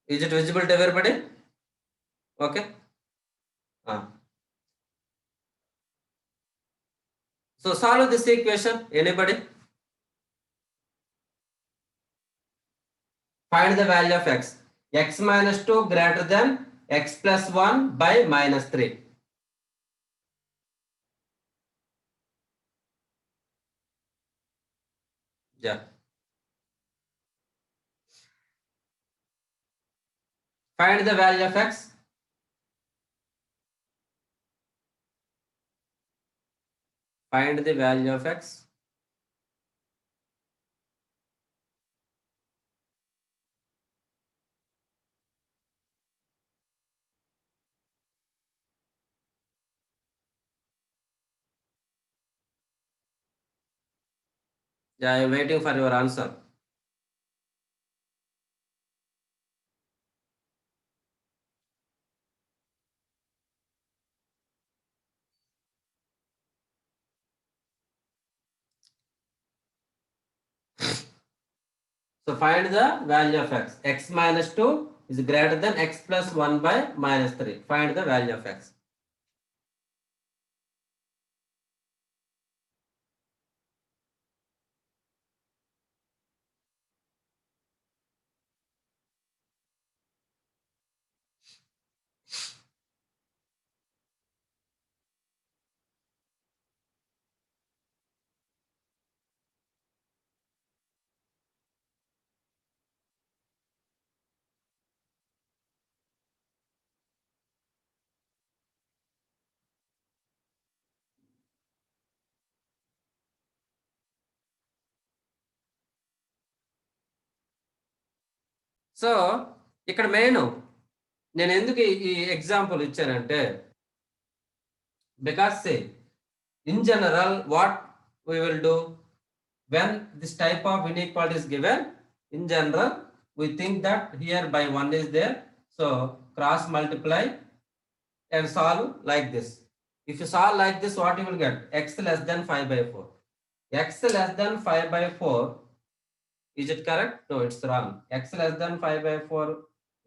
Is it visible to everybody? Okay. So solve this equation. Anybody? Find the value of x. X minus 2 greater than x plus 1 by minus 3. Yeah. Find the value of x. Find the value of x. Yeah, I am waiting for your answer. So find the value of x. X minus 2 is greater than x plus 1 by minus 3. Find the value of x. So ఇక్కడ main నేను ఎందుకు ఈ example ఇచ్చానంటే, because say in general what we will do when this type of inequality is given, in general we think that here by 1 is there, so cross multiply and solve like this. If you solve like this, what you will get? X less than 5 by 4. X less than 5 by 4. Is it correct? No, it's wrong. X less than 5 by 4.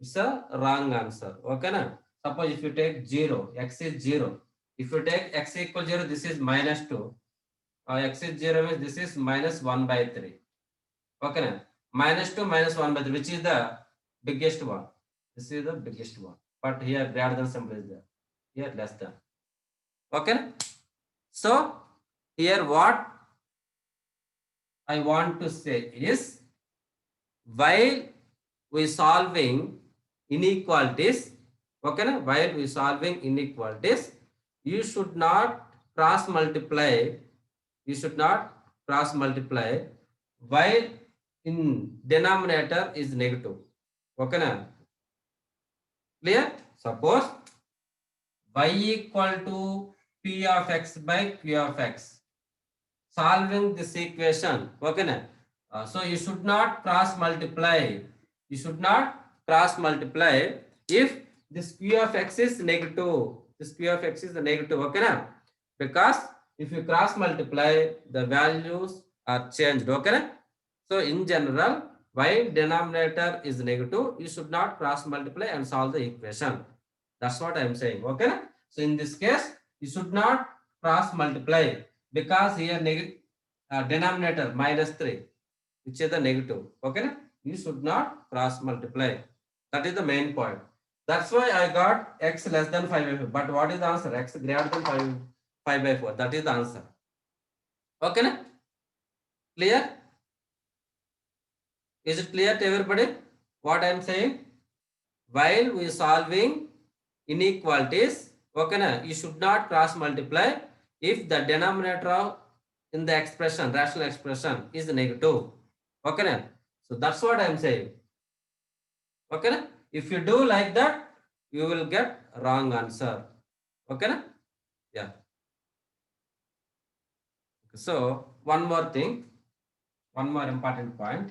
It's a wrong answer. Okay na? Suppose if you take 0, x is 0. If you take x equal 0, this is minus 2. X is 0 means this is minus 1 by 3. Okay na? Minus 2 minus 1 by 3, which is the biggest one? This is the biggest one. But here greater than symbol is there. Here less than. Okay. So here what I want to say is, while we solving inequalities, okay na? While we solving inequalities, you should not cross multiply. You should not cross multiply while in denominator is negative. Okay na? Clear? Suppose y equal to p of x by q of x. Solving this equation. Okay na? So you should not cross multiply. You should not cross multiply if this q of x is negative. This q of x is the negative. Okay na? Because if you cross multiply, the values are changed. Okay na? So in general, while denominator is negative, you should not cross multiply and solve the equation. That's what I am saying. Okay na? So in this case, you should not cross multiply because here denominator minus 3, which is the negative. Okay na? You should not cross multiply. That is the main point. That's why I got x less than 5 by 4. But what is the answer? X greater than 5 by 4. That is the answer. Okay na? Clear? Is it clear to everybody what I am saying? While we solving inequalities, okay na, you should not cross multiply if the denominator of in the expression, rational expression, is negative. Okay na? So that's what I am saying. Okay na? If you do like that, you will get wrong answer. Okay na? Yeah. So one more thing, one more important point.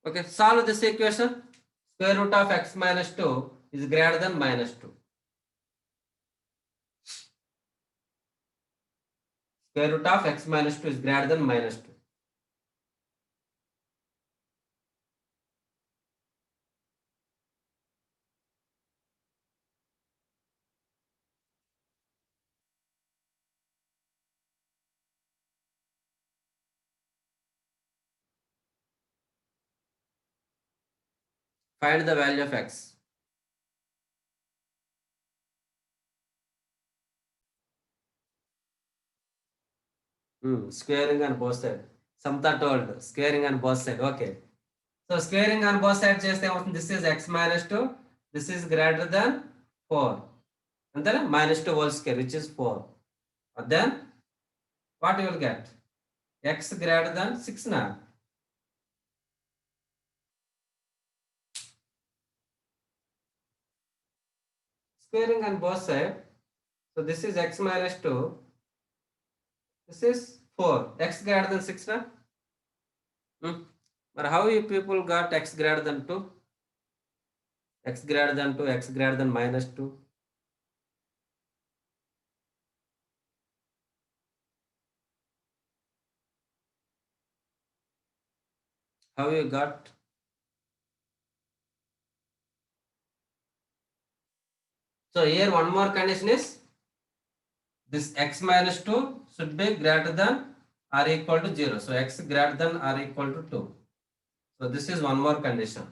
Okay, solve this equation. Square root of x minus 2 is greater than minus 2. Square root of x minus 2 is greater than minus 2. Find the value of x. Squaring on both sides. Samta told squaring on both sides. Okay. So squaring on both sides cheste this is x minus 2. This is greater than 4. And then minus 2 whole square, which is 4. And then what you will get? X greater than 6 now. Squaring on both sides. So this is x minus 2. This is 4. X greater than 6 now. But how you people got x greater than 2? X greater than 2, x greater than minus 2. How you got? So here one more condition is this x minus 2 should be greater than or equal to 0. So x greater than or equal to 2. So this is one more condition.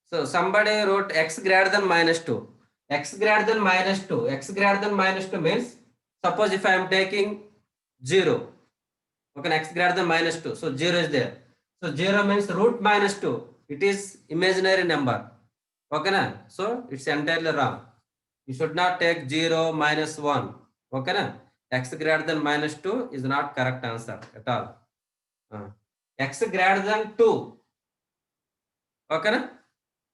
So somebody wrote x greater than minus 2. X greater than minus 2. X greater than minus 2 means, suppose if I am taking 0. Okay, x greater than minus 2. So 0 is there. So 0 means root minus 2. It is imaginary number. Okay, na? So it's entirely wrong. You should not take 0 minus 1. Okay, na? X greater than minus 2 is not correct answer at all. X greater than 2. Okay, na?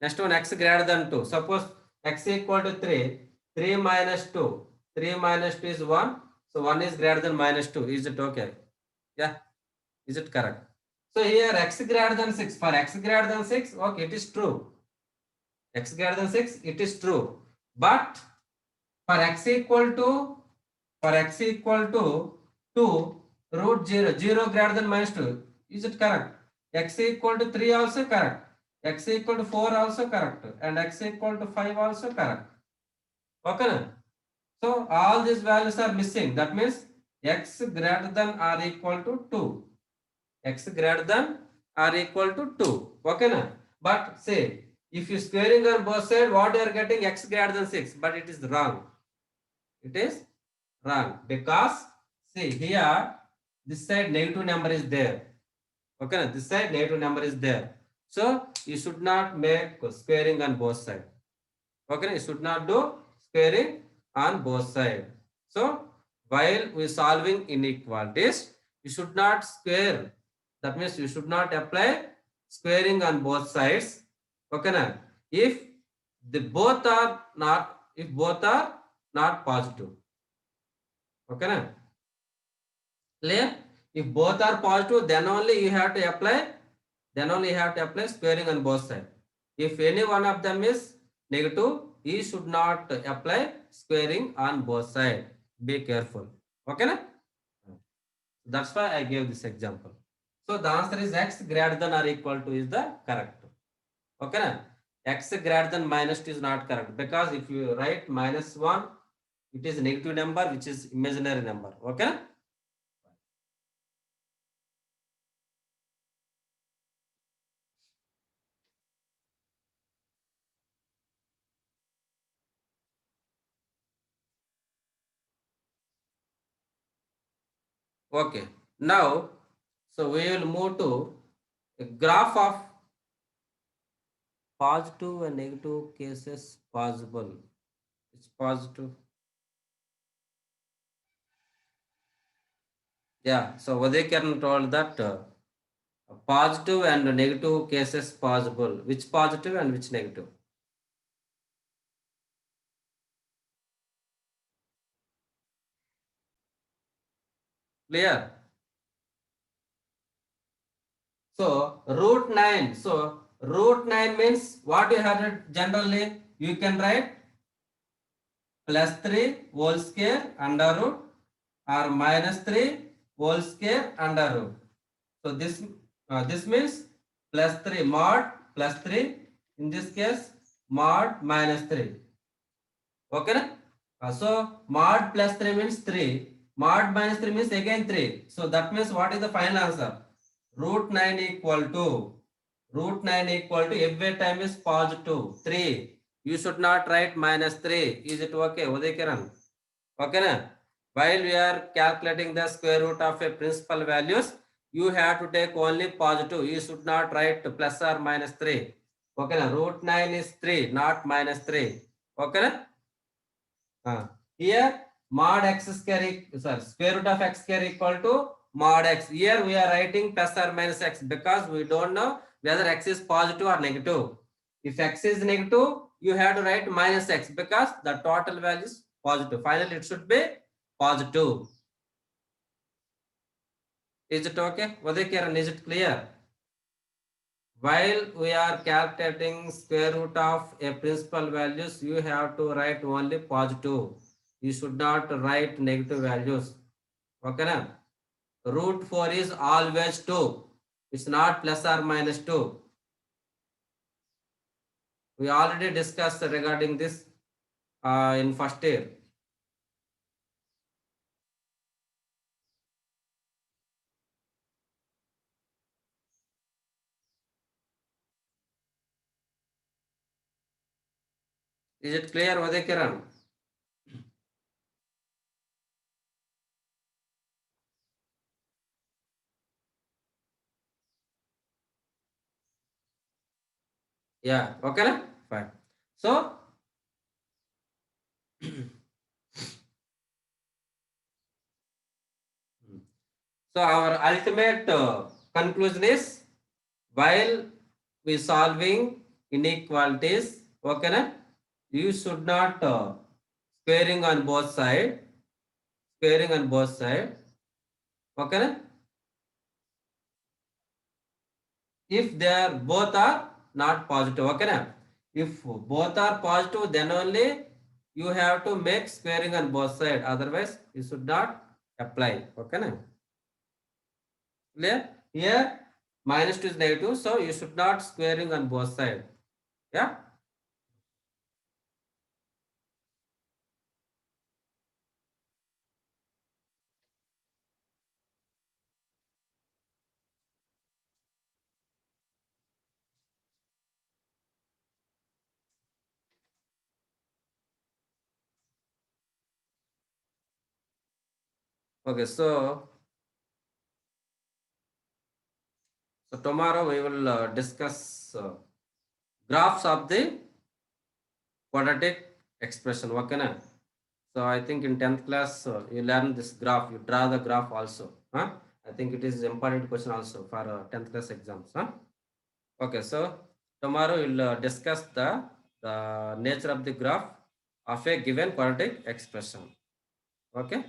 Next one, x greater than 2. Suppose x equal to 3. 3 minus 2. 3 minus 2 is 1. So 1 is greater than minus 2. Is it okay? Yeah. Is it correct? So here x greater than 6. For x greater than 6, okay, it is true. X greater than 6, it is true. But for x equal to 2 root 0, 0 greater than minus 2. Is it correct? X equal to 3 also correct. X equal to 4 also correct. And x equal to 5 also correct. Okay. So all these values are missing. That means x greater than or equal to 2. X greater than or equal to 2. Okay. Na? But say, if you squaring on both sides, what you are getting? X greater than 6. But it is wrong. It is wrong. Because see here, this side negative number is there. Okay. Na? This side negative number is there. So you should not make squaring on both sides. Okay. You should not do squaring on both sides. So while we solving inequalities, you should not square. That means you should not apply squaring on both sides. Okay, na? If both are not positive. Okay, na? Clear? If both are positive, then only you have to apply. Then only you have to apply squaring on both sides. If any one of them is negative, you should not apply squaring on both sides. Be careful. Okay, na? That's why I gave this example. So the answer is x greater than or equal to is the correct. Okay, na? X greater than minus 2 is not correct because if you write minus 1, it is a negative number which is imaginary number. Okay. Okay. Now, so we will move to a graph of positive and negative cases possible. It's positive. Yeah. So Vadekaran told that positive and negative cases possible. Which positive and which negative? Clear? So root 9. So root 9 means what you have generally? You can write plus 3 whole square under root or minus 3 whole square under root. So this means plus 3 mod plus 3. In this case mod minus 3. Okay na? So mod plus 3 means 3. Mod minus 3 means again 3. So that means what is the final answer? Root 9 equal to every time is positive 3. You should not write minus 3. Is it okay? Uday Kiran? Okay na? While we are calculating the square root of a principal values, you have to take only positive. You should not write plus or minus 3. Okay na? Root 9 is 3, not minus 3. Okay na? Here mod x square, square root of x square equal to mod x. Here we are writing plus or minus x because we don't know whether x is positive or negative. If x is negative, you have to write minus x because the total value is positive. Finally, it should be positive. Is it okay? Uday Kiran, is it clear? While we are calculating square root of a principal values, you have to write only positive. You should not write negative values. Okay na? Root 4 is always 2. It's not plus or minus 2. We already discussed regarding this in first year. Is it clear, Uday Kiran? Yeah, okay na? Fine. So, so our ultimate conclusion is while we solving inequalities, okay na? You should not squaring on both side, okay na? If they are both are not positive, okay na? If both are positive, then only you have to make squaring on both side. Otherwise, you should not apply. Okay na? Clear? Here minus 2 is negative, so you should not squaring on both side. Yeah. Okay. So tomorrow we will discuss graphs of the quadratic expression. Okay na? So I think in 10th class you learn this graph. You draw the graph also. Huh? I think it is important question also for 10th class exams. Huh? Okay. So tomorrow we'll discuss the nature of the graph of a given quadratic expression. Okay.